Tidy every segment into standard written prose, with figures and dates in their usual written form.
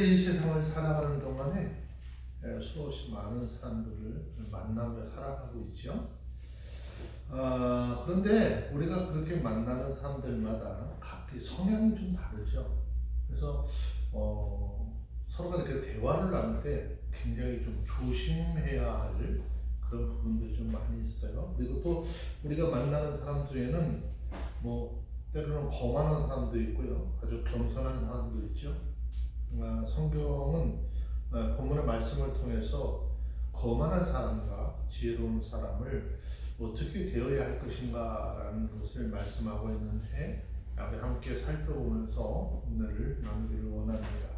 우리가 이 세상을 살아가는 동안에 수없이 많은 사람들을 만나며 살아가고 있죠. 그런데 우리가 그렇게 만나는 사람들마다 각기 성향이 좀 다르죠. 그래서 서로가 이렇게 대화를 나눌 때 굉장히 좀 조심해야 할 그런 부분들이 좀 많이 있어요. 그리고 또 우리가 만나는 사람 중에는 뭐 때로는 거만한 사람도 있고요, 아주 겸손한 사람도 있죠. 성경은 본문의 말씀을 통해서 거만한 사람과 지혜로운 사람을 어떻게 대해야 할 것인가라는 것을 말씀하고 있는데, 함께 살펴보면서 은혜를 나누기를 원합니다.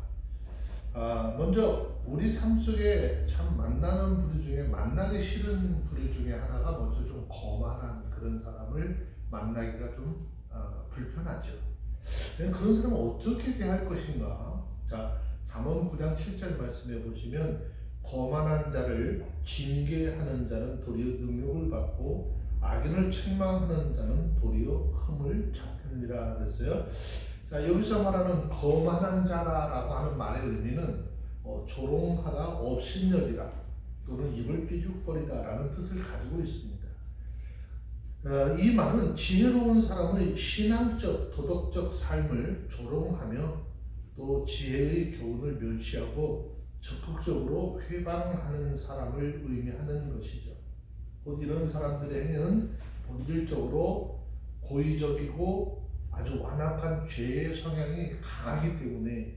먼저 우리 삶 속에 참 만나는 부류 중에 만나기 싫은 부류 중에 하나가 먼저 좀 거만한 그런 사람을 만나기가 좀 불편하죠. 그런 사람은 어떻게 대할 것인가? 자, 잠언 9장 7절 말씀해 보시면 거만한 자를 징계하는 자는 도리어 능욕을 받고 악인을 책망하는 자는 도리어 흠을 잡느니라 그랬어요. 자, 여기서 말하는 거만한 자라고 하는 말의 의미는 조롱하다, 업신여기다 또는 입을 삐죽거리다라는 뜻을 가지고 있습니다. 이 말은 지혜로운 사람의 신앙적, 도덕적 삶을 조롱하며 또 지혜의 교훈을 멸시하고 적극적으로 회방하는 사람을 의미하는 것이죠. 곧 이런 사람들의 행위는 본질적으로 고의적이고 아주 완악한 죄의 성향이 강하기 때문에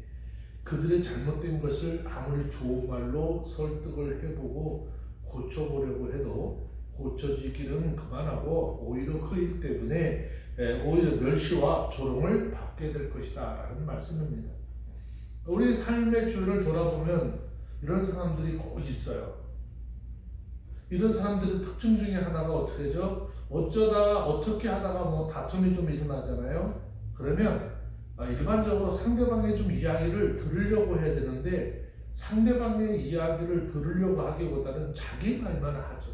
그들의 잘못된 것을 아무리 좋은 말로 설득을 해보고 고쳐보려고 해도 고쳐지기는 그만하고 오히려 그 일 때문에 오히려 멸시와 조롱을 받게 될 것이다 라는 말씀입니다. 우리 삶의 주를 돌아보면 이런 사람들이 꼭 있어요. 이런 사람들의 특징 중에 하나가 어떻게 되죠? 어떻게 하다가 뭐 다툼이 좀 일어나잖아요. 그러면 일반적으로 상대방의 좀 이야기를 들으려고 해야 되는데 상대방의 이야기를 들으려고 하기보다는 자기 말만 하죠.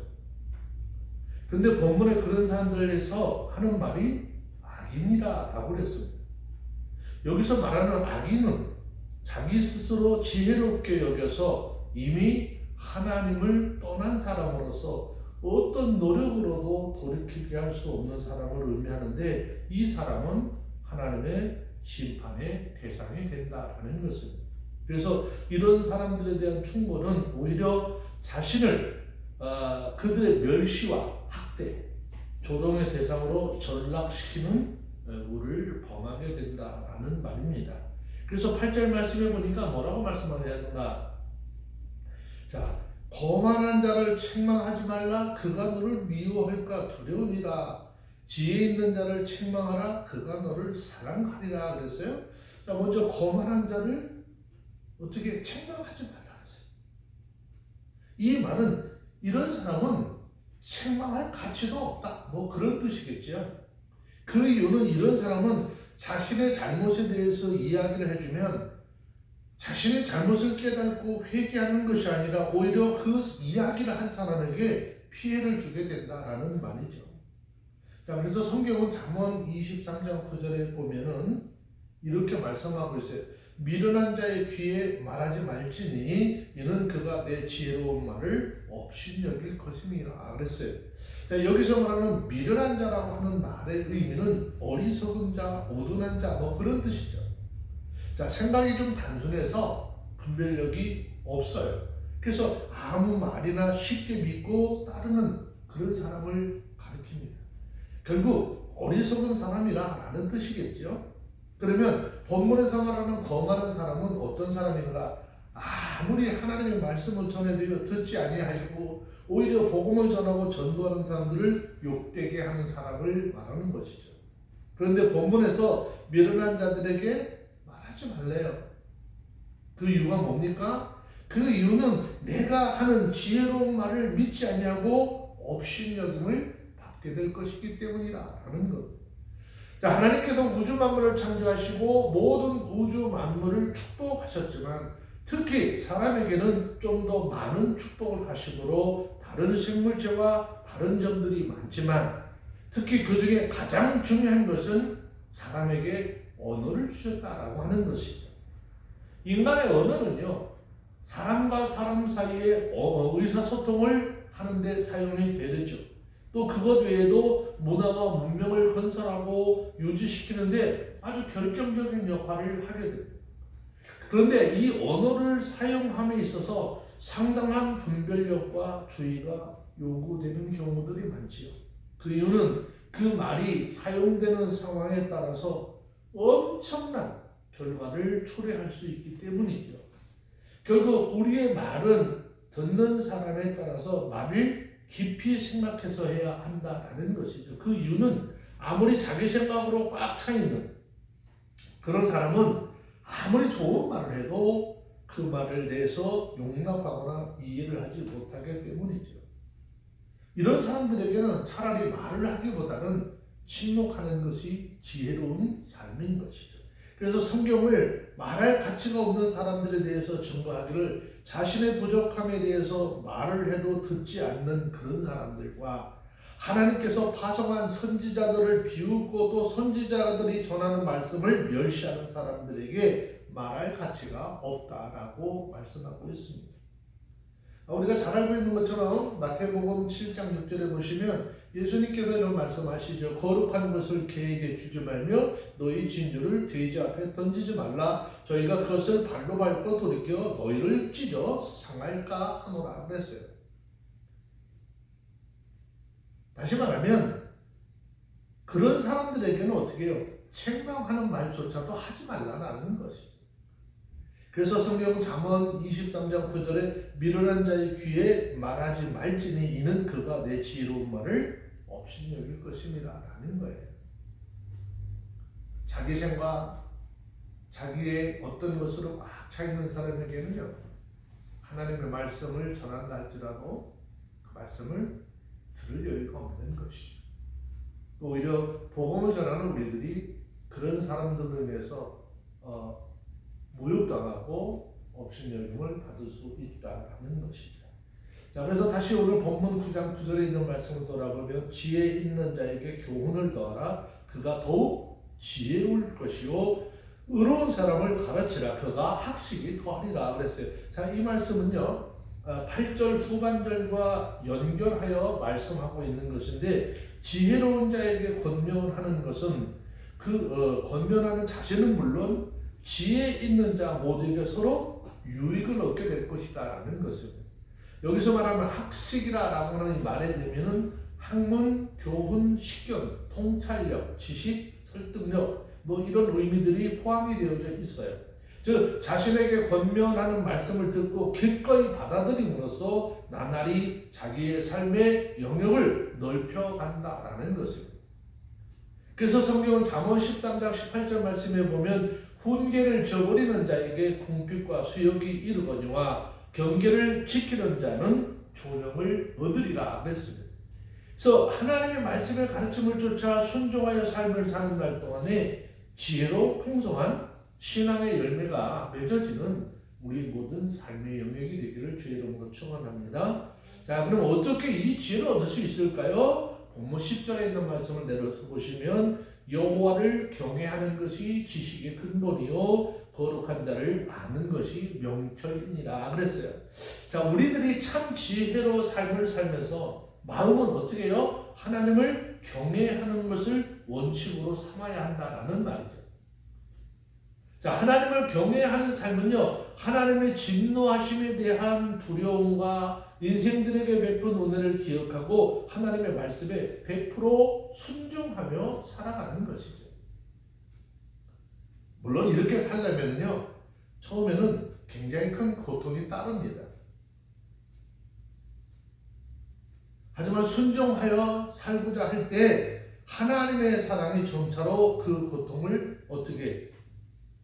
그런데 본문에 그런 사람들에서 하는 말이 악인이라고 그랬습니다. 여기서 말하는 악인은 자기 스스로 지혜롭게 여겨서 이미 하나님을 떠난 사람으로서 어떤 노력으로도 돌이키게 할 수 없는 사람을 의미하는데, 이 사람은 하나님의 심판의 대상이 된다라는 것입니다. 그래서 이런 사람들에 대한 충고는 오히려 자신을 그들의 멸시와 학대, 조롱의 대상으로 전락시키는 우를 범하게 된다라는 말입니다. 그래서 8절 말씀해 보니까 뭐라고 말씀하냐는가? 자, 거만한 자를 책망하지 말라. 그가 너를 미워할까 두려우니라. 지혜 있는 자를 책망하라. 그가 너를 사랑하리라 그랬어요. 자, 먼저 거만한 자를 어떻게 책망하지 말라 그랬어요. 이 말은 이런 사람은 책망할 가치도 없다, 뭐 그런 뜻이겠죠. 그 이유는 이런 사람은 자신의 잘못에 대해서 이야기를 해주면 자신의 잘못을 깨닫고 회개하는 것이 아니라 오히려 그 이야기를 한 사람에게 피해를 주게 된다라는 말이죠. 자, 그래서 성경은 잠언 23장 9절에 보면은 이렇게 말씀하고 있어요. 미련한 자의 귀에 말하지 말지니 이는 그가 내 지혜로운 말을 업신여길 것임이라 그랬어요. 자, 여기서 말하는 미련한 자라고 하는 말의 의미는 어리석은 자, 우둔한 자, 뭐 그런 뜻이죠. 자, 생각이 좀 단순해서 분별력이 없어요. 그래서 아무 말이나 쉽게 믿고 따르는 그런 사람을 가리킵니다. 결국 어리석은 사람이라는 뜻이겠죠. 그러면 본문에서 말하는 거만한 사람은 어떤 사람인가? 아무리 하나님의 말씀을 전해도 듣지 아니하시고 오히려 복음을 전하고 전도하는 사람들을 욕되게 하는 사람을 말하는 것이죠. 그런데 본문에서 미련한 자들에게 말하지 말래요. 그 이유가 뭡니까? 그 이유는 내가 하는 지혜로운 말을 믿지 아니하고 업신여김을 받게 될 것이기 때문이라는 것. 자, 하나님께서 우주 만물을 창조하시고 모든 우주 만물을 축복하셨지만 특히 사람에게는 좀 더 많은 축복을 하심으로 다른 생물체와 다른 점들이 많지만 특히 그 중에 가장 중요한 것은 사람에게 언어를 주셨다라고 하는 것이죠. 인간의 언어는요, 사람과 사람 사이의 의사소통을 하는데 사용이 되죠. 또 그것 외에도 문화와 문명을 건설하고 유지시키는데 아주 결정적인 역할을 하게 됩니다. 그런데 이 언어를 사용함에 있어서 상당한 분별력과 주의가 요구되는 경우들이 많지요. 그 이유는 그 말이 사용되는 상황에 따라서 엄청난 결과를 초래할 수 있기 때문이죠. 결국 우리의 말은 듣는 사람에 따라서 말을 깊이 생각해서 해야 한다라는 것이죠. 그 이유는 아무리 자기 생각으로 꽉 차 있는 그런 사람은 아무리 좋은 말을 해도 그 말을 내서 용납하거나 이해를 하지 못하기 때문이죠. 이런 사람들에게는 차라리 말을 하기보다는 침묵하는 것이 지혜로운 삶인 것이죠. 그래서 성경을 말할 가치가 없는 사람들에 대해서 증거하기를 자신의 부족함에 대해서 말을 해도 듣지 않는 그런 사람들과 하나님께서 파송한 선지자들을 비웃고 또 선지자들이 전하는 말씀을 멸시하는 사람들에게 말할 가치가 없다라고 말씀하고 있습니다. 우리가 잘 알고 있는 것처럼 마태복음 7장 6절에 보시면 예수님께서 이런 말씀하시죠. 거룩한 것을 개에게 주지 말며 너희 진주를 돼지 앞에 던지지 말라. 저희가 그것을 발로 밟고 돌이켜 너희를 찢어 상할까 하노라 그랬어요. 다시 말하면 그런 사람들에게는 어떻게 해요? 책망하는 말조차도 하지 말라는 것이죠. 그래서 성경 잠언 23장 9절에 미련한 자의 귀에 말하지 말지니 이는 그가 내 지혜로운 말을 없이 여길 것입니다 라는 거예요. 자기 생각, 자기의 어떤 것으로 꽉 차 있는 사람에게는요, 하나님의 말씀을 전한다 할지라도 그 말씀을 들을 여유가 없는 것이죠. 또 오히려 복음을 전하는 우리들이 그런 사람들로 인해서 모욕당하고 업신여김을 받을 수 있다는 것이죠. 자, 그래서 다시 오늘 본문 9장 9절에 있는 말씀을 돌아보면 지혜 있는 자에게 교훈을 더하라. 그가 더욱 지혜로울 것이요 의로운 사람을 가르치라. 그가 학식이 더하리라 그랬어요. 자, 이 말씀은요 8절 후반절과 연결하여 말씀하고 있는 것인데 지혜로운 자에게 권면을 하는 것은 그 권면하는 자신은 물론 지혜 있는 자 모두에게 서로 유익을 얻게 될 것이다 라는 것입니다. 여기서 말하면 학식이라고 하는 말의 의미는 학문, 교훈, 식견, 통찰력, 지식, 설득력 뭐 이런 의미들이 포함이 되어져 있어요. 즉 자신에게 권면하는 말씀을 듣고 기꺼이 받아들임으로써 나날이 자기의 삶의 영역을 넓혀간다라는 것입니다. 그래서 성경은 잠언 13장 18절 말씀에 보면 훈계를 저버리는 자에게 궁핍과 수욕이 이르거니와 경계를 지키는 자는 존영을 얻으리라 그랬습니다. 그래서 하나님의 말씀의 가르침을 쫓아 순종하여 삶을 사는 날 동안에 지혜로 풍성한 신앙의 열매가 맺어지는 우리 모든 삶의 영역이 되기를 주의 이름으로 축원합니다. 자, 그럼 어떻게 이 지혜를 얻을 수 있을까요? 본문 10절에 있는 말씀을 내려서 보시면 여호와를 경외하는 것이 지식의 근본이요 거룩한 자를 아는 것이 명철이니라 그랬어요. 자, 우리들이 참 지혜로 삶을 살면서 마음은 어떻게 해요? 하나님을 경외하는 것을 원칙으로 삼아야 한다라는 말이죠. 자, 하나님을 경외하는 삶은요, 하나님의 진노하심에 대한 두려움과 인생들에게 베푼 은혜를 기억하고 하나님의 말씀에 100% 순종하며 살아가는 것이죠. 물론 이렇게 살려면요, 처음에는 굉장히 큰 고통이 따릅니다. 하지만 순종하여 살고자 할 때 하나님의 사랑이 점차로 그 고통을 어떻게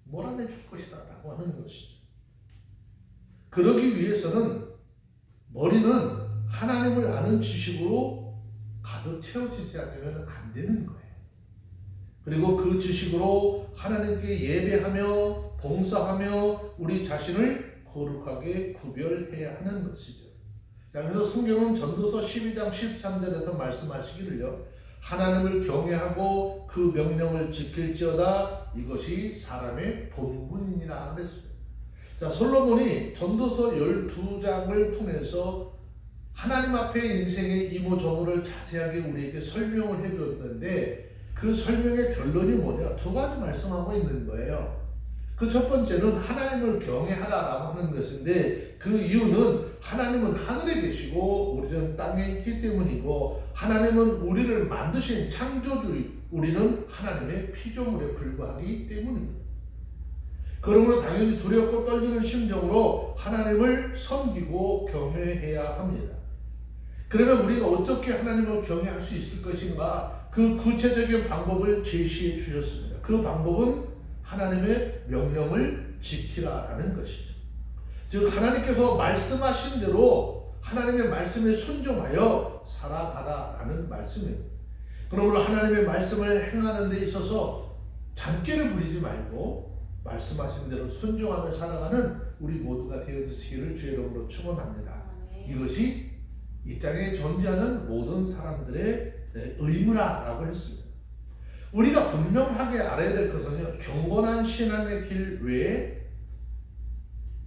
몰아내줄 것이다 라고 하는 것이죠. 그러기 위해서는 머리는 하나님을 아는 지식으로 가득 채워지지 않으면 안 되는 거예요. 그리고 그 지식으로 하나님께 예배하며 봉사하며 우리 자신을 거룩하게 구별해야 하는 것이죠. 자, 그래서 성경은 전도서 12장 13절에서 말씀하시기를요, 하나님을 경외하고 그 명령을 지킬지어다 이것이 사람의 본분이니라 그랬습니다. 자, 솔로몬이 전도서 12장을 통해서 하나님 앞에 인생의 이모저모를 자세하게 우리에게 설명을 해주었는데 그 설명의 결론이 뭐냐? 두 가지 말씀하고 있는 거예요. 그 첫 번째는 하나님을 경외하라라고 하는 것인데 그 이유는 하나님은 하늘에 계시고 우리는 땅에 있기 때문이고 하나님은 우리를 만드신 창조주, 우리는 하나님의 피조물에 불과하기 때문입니다. 그러므로 당연히 두렵고 떨리는 심정으로 하나님을 섬기고 경외해야 합니다. 그러면 우리가 어떻게 하나님을 경외할 수 있을 것인가? 그 구체적인 방법을 제시해 주셨습니다. 그 방법은 하나님의 명령을 지키라라는 것이죠. 즉 하나님께서 말씀하신 대로 하나님의 말씀에 순종하여 살아가라라는 말씀입니다. 그러므로 하나님의 말씀을 행하는 데 있어서 잔꾀를 부리지 말고 말씀하신 대로 순종하며 살아가는 우리 모두가 되어주시기를 주의 이름으로 축원합니다. 이것이 이 땅에 존재하는 모든 사람들의 의무라고 했습니다. 우리가 분명하게 알아야 될 것은요, 경건한 신앙의 길 외에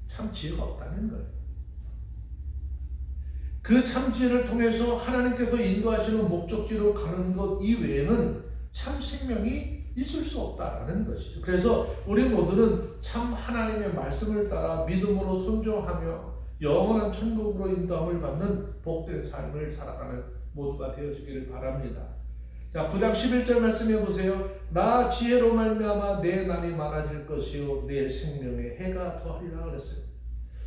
참 지혜가 없다는 거예요. 그 참 지혜를 통해서 하나님께서 인도하시는 목적지로 가는 것 이외에는 참 생명이 있을 수 없다라는 것이죠. 그래서 우리 모두는 참 하나님의 말씀을 따라 믿음으로 순종하며 영원한 천국으로 인도함을 받는 복된 삶을 살아가는 모두가 되어지기를 바랍니다. 자, 9장 11절 말씀해 보세요. 나 지혜로 말미암아 내 날이 많아질 것이요 내 생명의 해가 더하리라 그랬어요.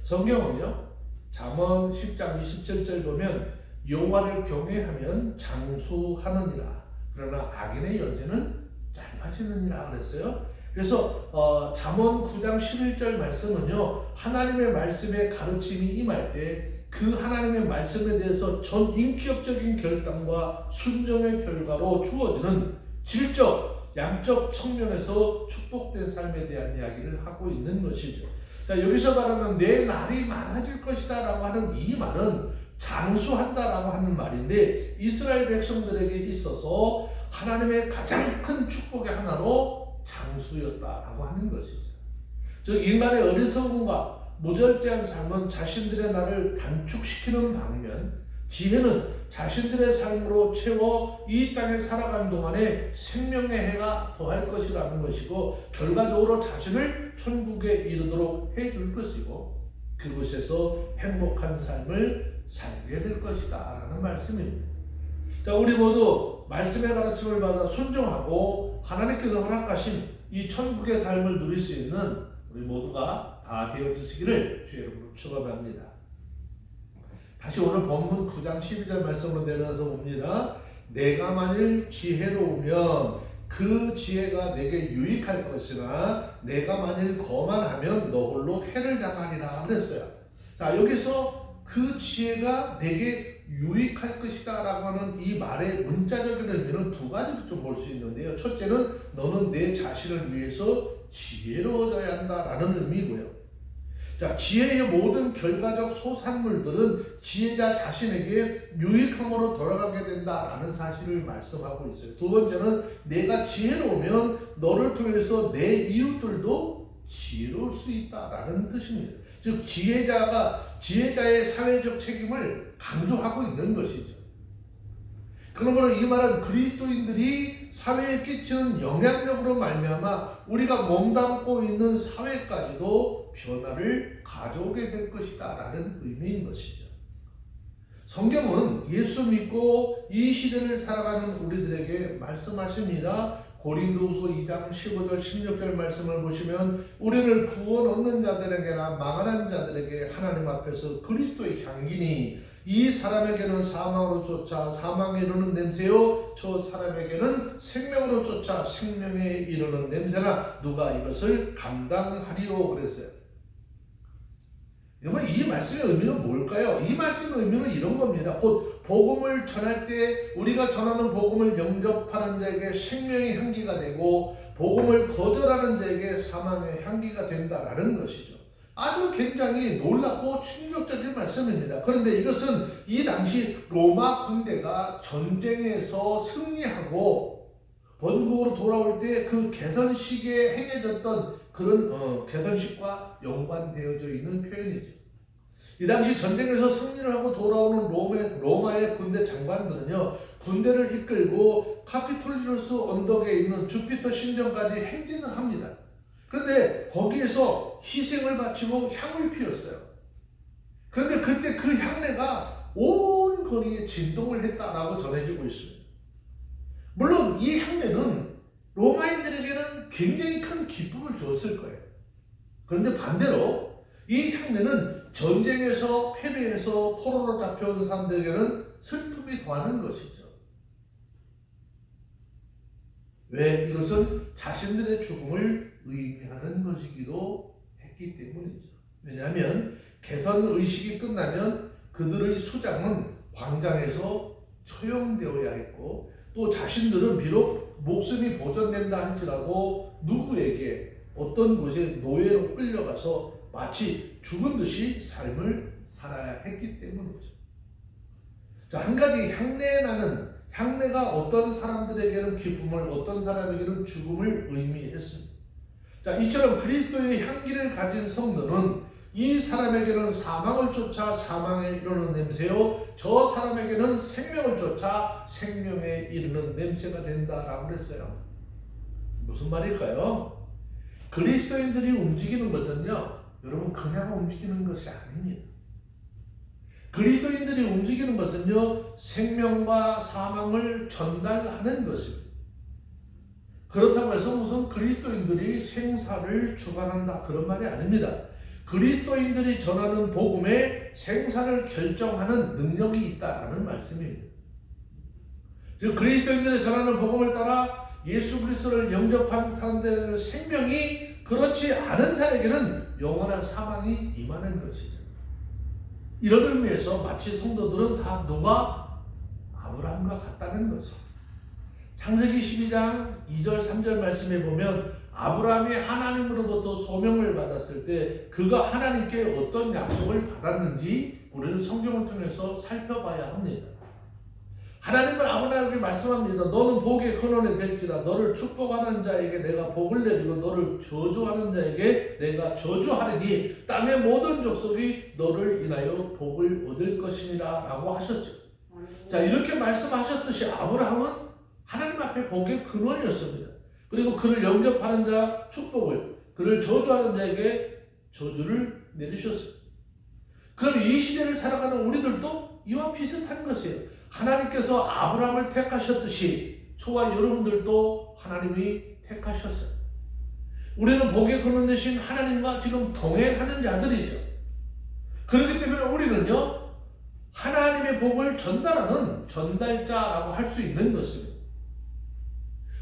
성경은요, 잠언 10장 27절 보면 여호와를 경외하면 장수하느니라 그러나 악인의 연세는 짧아지느니라 그랬어요. 그래서 잠언 9장 11절 말씀은요, 하나님의 말씀의 가르침이 임할 때 그 하나님의 말씀에 대해서 전인격적인 결단과 순종의 결과로 주어지는 질적, 양적 측면에서 축복된 삶에 대한 이야기를 하고 있는 것이죠. 자, 여기서 말하는 내 날이 많아질 것이다 라고 하는 이 말은 장수한다라고 하는 말인데 이스라엘 백성들에게 있어서 하나님의 가장 큰 축복의 하나로 장수였다라고 하는 것이죠. 즉 인간의 어리석음과 무절제한 삶은 자신들의 날을 단축시키는 반면 지혜는 자신들의 삶으로 채워 이 땅에 살아가는 동안에 생명의 해가 더할 것이라는 것이고 결과적으로 자신을 천국에 이르도록 해줄 것이고 그곳에서 행복한 삶을 살게 될 것이다 라는 말씀입니다. 자, 우리 모두 말씀의 가르침을 받아 순종하고 하나님께서 허락하신 이 천국의 삶을 누릴 수 있는 우리 모두가 다 되어주시기를 주의 이름으로 축원합니다. 다시 오늘 본문 9장 12절 말씀으로 내려가서 봅니다. 내가 만일 지혜로우면 그 지혜가 내게 유익할 것이나 내가 만일 거만하면 너 홀로 해를 당하리라 그랬어요. 자, 여기서 그 지혜가 내게 유익할 것이다 라고 하는 이 말의 문자적인 의미는 두 가지로 좀 볼 수 있는데요. 첫째는 너는 내 자신을 위해서 지혜로워져야 한다라는 의미고요. 자, 지혜의 모든 결과적 소산물들은 지혜자 자신에게 유익함으로 돌아가게 된다라는 사실을 말씀하고 있어요. 두 번째는 내가 지혜로우면 너를 통해서 내 이웃들도 지혜로울 수 있다라는 뜻입니다. 즉 지혜자의 사회적 책임을 강조하고 있는 것이죠. 그러므로 이 말은 그리스도인들이 사회에 끼치는 영향력으로 말미암아 우리가 몸담고 있는 사회까지도 변화를 가져오게 될 것이다 라는 의미인 것이죠. 성경은 예수 믿고 이 시대를 살아가는 우리들에게 말씀하십니다. 고린도후서 2장 15절 16절 말씀을 보시면 우리를 구원 얻는 자들에게나 망하는 자들에게 하나님 앞에서 그리스도의 향기니 이 사람에게는 사망으로 쫓아 사망에 이르는 냄새요 저 사람에게는 생명으로 쫓아 생명에 이르는 냄새나 누가 이것을 감당하리요 그랬어요. 여러분, 이 말씀의 의미가 뭘까요? 이 말씀의 의미는 이런 겁니다. 곧 복음을 전할 때 우리가 전하는 복음을 영접하는 자에게 생명의 향기가 되고 복음을 거절하는 자에게 사망의 향기가 된다라는 것이죠. 아주 굉장히 놀랍고 충격적인 말씀입니다. 그런데 이것은 이 당시 로마 군대가 전쟁에서 승리하고 본국으로 돌아올 때 그 개선식에 행해졌던 그런 개선식과 연관되어져 있는 표현이죠. 이 당시 전쟁에서 승리를 하고 돌아오는 로마의 군대 장관들은요, 군대를 이끌고 카피톨리루스 언덕에 있는 주피터 신전까지 행진을 합니다. 그런데 거기에서 희생을 바치고 향을 피웠어요. 그런데 그때 그 향내가 온 거리에 진동을 했다라고 전해지고 있습니다. 물론 이 향내는 로마인들에게는 굉장히 큰 기쁨을 주었을 거예요. 그런데 반대로 이 향내는 전쟁에서 패배해서 포로로 잡혀온 사람들에게는 슬픔이 더하는 것이죠. 왜? 이것은 자신들의 죽음을 의미하는 것이기도 했기 때문이죠. 왜냐하면 개선 의식이 끝나면 그들의 수장은 광장에서 처형되어야 했고, 또 자신들은 비록 목숨이 보존된다 할지라도 누구에게 어떤 곳에 노예로 끌려가서 마치 죽은 듯이 삶을 살아야 했기 때문이죠. 자, 한 가지 향내가 어떤 사람들에게는 기쁨을, 어떤 사람에게는 죽음을 의미했습니다. 자, 이처럼 그리스도의 향기를 가진 성도는 이 사람에게는 사망을 쫓아 사망에 이르는 냄새요, 저 사람에게는 생명을 쫓아 생명에 이르는 냄새가 된다라고 그랬어요. 무슨 말일까요? 그리스도인들이 움직이는 것은요, 여러분 그냥 움직이는 것이 아닙니다. 그리스도인들이 움직이는 것은요, 생명과 사망을 전달하는 것입니다. 그렇다고 해서 무슨 그리스도인들이 생사를 주관한다 그런 말이 아닙니다. 그리스도인들이 전하는 복음에 생사를 결정하는 능력이 있다라는 말씀입니다. 즉 그리스도인들이 전하는 복음을 따라 예수 그리스도를 영접한 사람들의 생명이 그렇지 않은 자에게는 영원한 사망이 임하는 것이죠. 이런 의미에서 마치 성도들은 다 누가 아브라함과 같다는 것이죠. 창세기 12장 2절 3절 말씀에 보면 아브라함이 하나님으로부터 소명을 받았을 때 그가 하나님께 어떤 약속을 받았는지 우리는 성경을 통해서 살펴봐야 합니다. 하나님은 아브라함에게 말씀합니다. 너는 복의 근원이 될지라. 너를 축복하는 자에게 내가 복을 내리고 너를 저주하는 자에게 내가 저주하리니 땅의 모든 족속이 너를 인하여 복을 얻을 것이니라 라고 하셨죠. 자, 이렇게 말씀하셨듯이 아브라함은 하나님 앞에 복의 근원이었습니다. 그리고 그를 영접하는 자 축복을, 그를 저주하는 자에게 저주를 내리셨어요. 그럼 이 시대를 살아가는 우리들도 이와 비슷한 것이에요. 하나님께서 아브라함을 택하셨듯이 저와 여러분들도 하나님이 택하셨어요. 우리는 복의 근원 되신 하나님과 지금 동행하는 자들이죠. 그렇기 때문에 우리는요, 하나님의 복을 전달하는 전달자라고 할 수 있는 것입니다.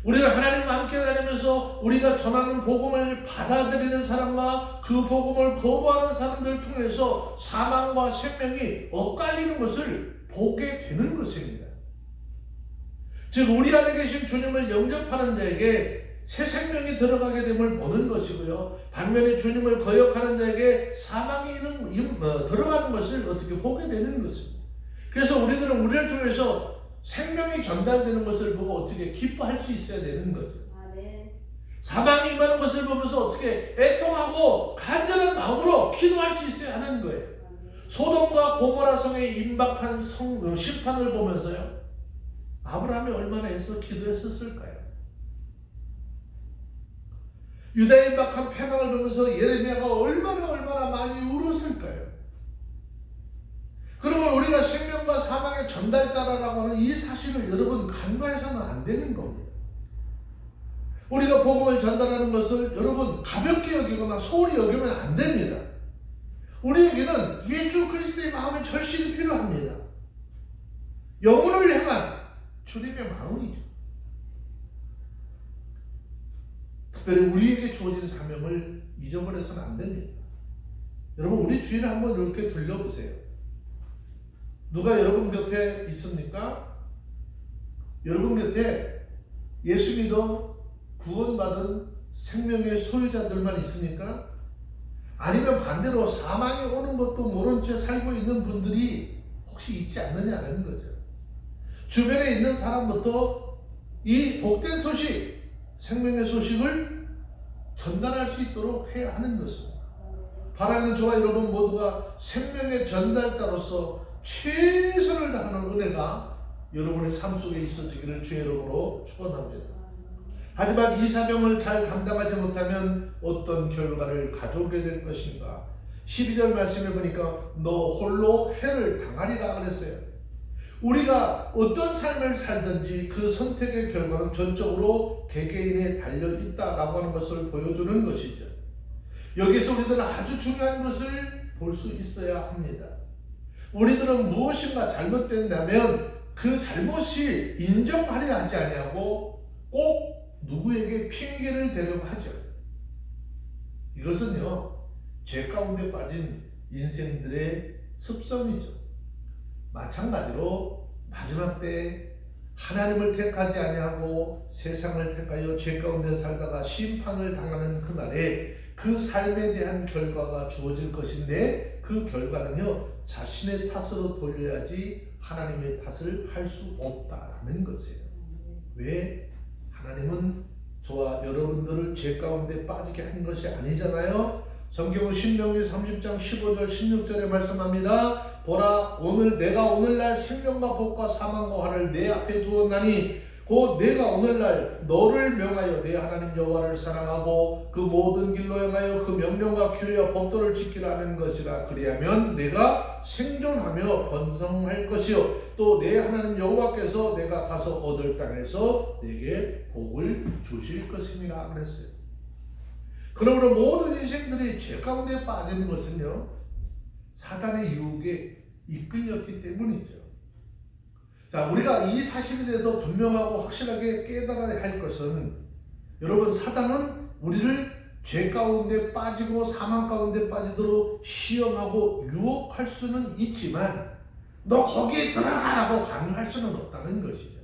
우리는 하나님과 함께 다니면서 우리가 전하는 복음을 받아들이는 사람과 그 복음을 거부하는 사람들을 통해서 사망과 생명이 엇갈리는 것을 보게 되는 것입니다. 즉 우리 안에 계신 주님을 영접하는 자에게 새 생명이 들어가게 됨을 보는 것이고요. 반면에 주님을 거역하는 자에게 사망이 들어가는 것을 어떻게 보게 되는 것입니다. 그래서 우리들은 우리를 통해서 생명이 전달되는 것을 보고 어떻게 기뻐할 수 있어야 되는 거죠. 사망이 임하는 것을 보면서 어떻게 애통하고 간절한 마음으로 기도할 수 있어야 하는 거예요. 소돔과 고모라 성에 임박한 심판을 보면서요, 아브라함이 얼마나 애써 기도했었을까요? 유다에 임박한 패망을 보면서 예레미야가 얼마나 많이 울었을까요? 그러면 우리가 생명과 사망의 전달자라고 하는 이 사실을 여러분 간과해서는 안 되는 겁니다. 우리가 복음을 전달하는 것을 여러분 가볍게 여기거나 소홀히 여기면 안 됩니다. 우리에게는 예수 그리스도의 마음의 절실히 필요합니다. 영혼을 향한 주님의 마음이죠. 특별히 우리에게 주어진 사명을 잊어버려서는 안 됩니다. 여러분 우리 주위를 한번 이렇게 둘러보세요. 누가 여러분 곁에 있습니까? 여러분 곁에 예수 믿어 구원받은 생명의 소유자들만 있습니까? 아니면 반대로 사망이 오는 것도 모른 채 살고 있는 분들이 혹시 있지 않느냐는 거죠. 주변에 있는 사람부터 이 복된 소식, 생명의 소식을 전달할 수 있도록 해야 하는 것입니다. 바라는 저와 여러분 모두가 생명의 전달자로서 최선을 다하는 은혜가 여러분의 삶 속에 있어지기를 주의 이름으로 축원합니다. 하지만 이 사명을 잘 감당하지 못하면 어떤 결과를 가져오게 될 것인가? 12절 말씀해 보니까 너 홀로 해를 당하리라 그랬어요. 우리가 어떤 삶을 살든지 그 선택의 결과는 전적으로 개개인에 달려 있다라고 하는 것을 보여주는 것이죠. 여기서 우리들은 아주 중요한 것을 볼 수 있어야 합니다. 우리들은 무엇인가 잘못된다면 그 잘못이 인정하려 하지 아니하고 꼭 누구에게 핑계를 대려고 하죠. 이것은요, 죄 가운데 빠진 인생들의 습성이죠. 마찬가지로 마지막 때 하나님을 택하지 아니하고 세상을 택하여 죄 가운데 살다가 심판을 당하는 그날에 그 삶에 대한 결과가 주어질 것인데 그 결과는요, 자신의 탓으로 돌려야지 하나님의 탓을 할 수 없다라는 것이에요. 왜? 하나님은 저와 여러분들을 죄 가운데 빠지게 한 것이 아니잖아요. 성경은 신명기 30장 15절 16절에 말씀합니다. 보라, 내가 오늘날 생명과 복과 사망과 화를 내 앞에 두었나니 곧 내가 오늘날 너를 명하여 내 하나님 여호와를 사랑하고 그 모든 길로 행하여 그 명령과 규례와 법도를 지키라 하는 것이라. 그리하면 내가 생존하며 번성할 것이요 또 내 하나님 여호와께서 내가 가서 얻을 땅에서 내게 복을 주실 것임이라 그랬어요. 그러므로 모든 인생들이 죄 가운데 빠지는 것은요, 사단의 유혹에 이끌렸기 때문이죠. 자, 우리가 이 사실에 대해서 분명하고 확실하게 깨달아야 할 것은, 여러분, 사단은 우리를 죄 가운데 빠지고 사망 가운데 빠지도록 시험하고 유혹할 수는 있지만 너 거기에 들어가라고 강요할 수는 없다는 것이죠.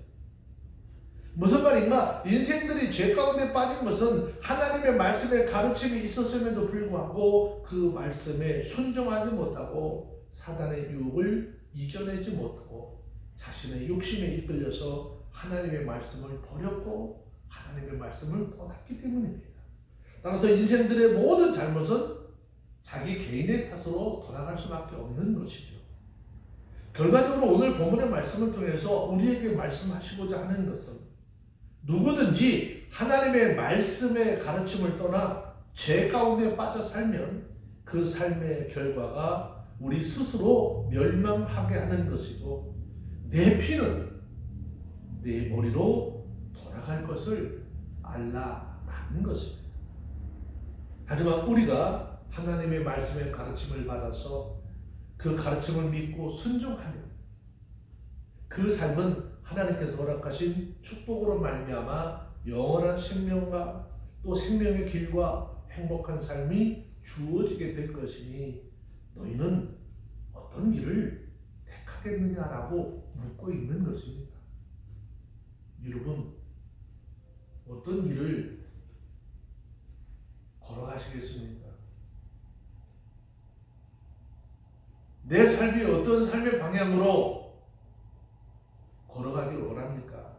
무슨 말인가? 인생들이 죄 가운데 빠진 것은 하나님의 말씀에 가르침이 있었음에도 불구하고 그 말씀에 순종하지 못하고 사단의 유혹을 이겨내지 못하고 자신의 욕심에 이끌려서 하나님의 말씀을 버렸고 하나님의 말씀을 떠났기 때문입니다. 따라서 인생들의 모든 잘못은 자기 개인의 탓으로 돌아갈 수밖에 없는 것이죠. 결과적으로 오늘 본문의 말씀을 통해서 우리에게 말씀하시고자 하는 것은, 누구든지 하나님의 말씀의 가르침을 떠나 죄 가운데 빠져 살면 그 삶의 결과가 우리 스스로 멸망하게 하는 것이고 내 피는 내 머리로 돌아갈 것을 알라라는 것입니다. 하지만 우리가 하나님의 말씀의 가르침을 받아서 그 가르침을 믿고 순종하면 그 삶은 하나님께서 허락하신 축복으로 말미암아 영원한 생명과 또 생명의 길과 행복한 삶이 주어지게 될 것이니 너희는 어떤 길을 택하겠느냐라고 묻고 있는 것입니다. 여러분, 어떤 길을 걸어가시겠습니까? 내 삶이 어떤 삶의 방향으로 걸어가기를 원합니까?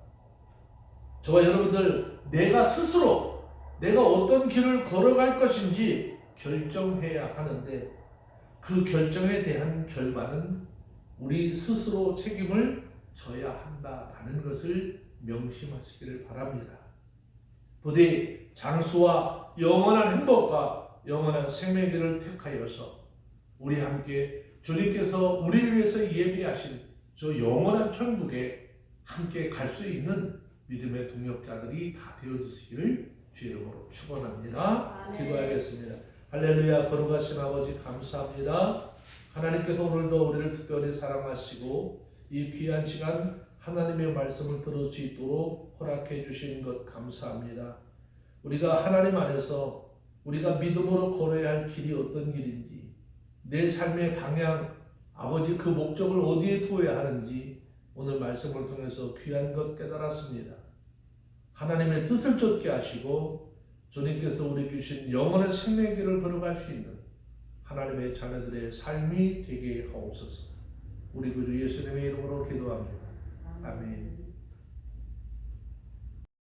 저와 여러분들, 내가 스스로 내가 어떤 길을 걸어갈 것인지 결정해야 하는데 그 결정에 대한 결과는 우리 스스로 책임을 져야 한다라는 것을 명심하시기를 바랍니다. 부디 장수와 영원한 행복과 영원한 생명의 길을 택하여서 우리 함께 주님께서 우리를 위해서 예비하신 저 영원한 천국에 함께 갈 수 있는 믿음의 동역자들이 다 되어주시기를 주의 이름으로 축원합니다. 기도하겠습니다. 할렐루야. 거룩하신 아버지 감사합니다. 하나님께서 오늘도 우리를 특별히 사랑하시고 이 귀한 시간 하나님의 말씀을 들을 수 있도록 허락해 주신 것 감사합니다. 우리가 하나님 안에서 우리가 믿음으로 걸어야 할 길이 어떤 길인지, 내 삶의 방향, 아버지 그 목적을 어디에 두어야 하는지 오늘 말씀을 통해서 귀한 것 깨달았습니다. 하나님의 뜻을 쫓게 하시고 주님께서 우리 주신 영원한 생명의 길을 걸어갈 수 있는 하나님의 자녀들의 삶이 되게 하옵소서. 우리 구주 예수님의 이름으로 기도합니다. 아멘.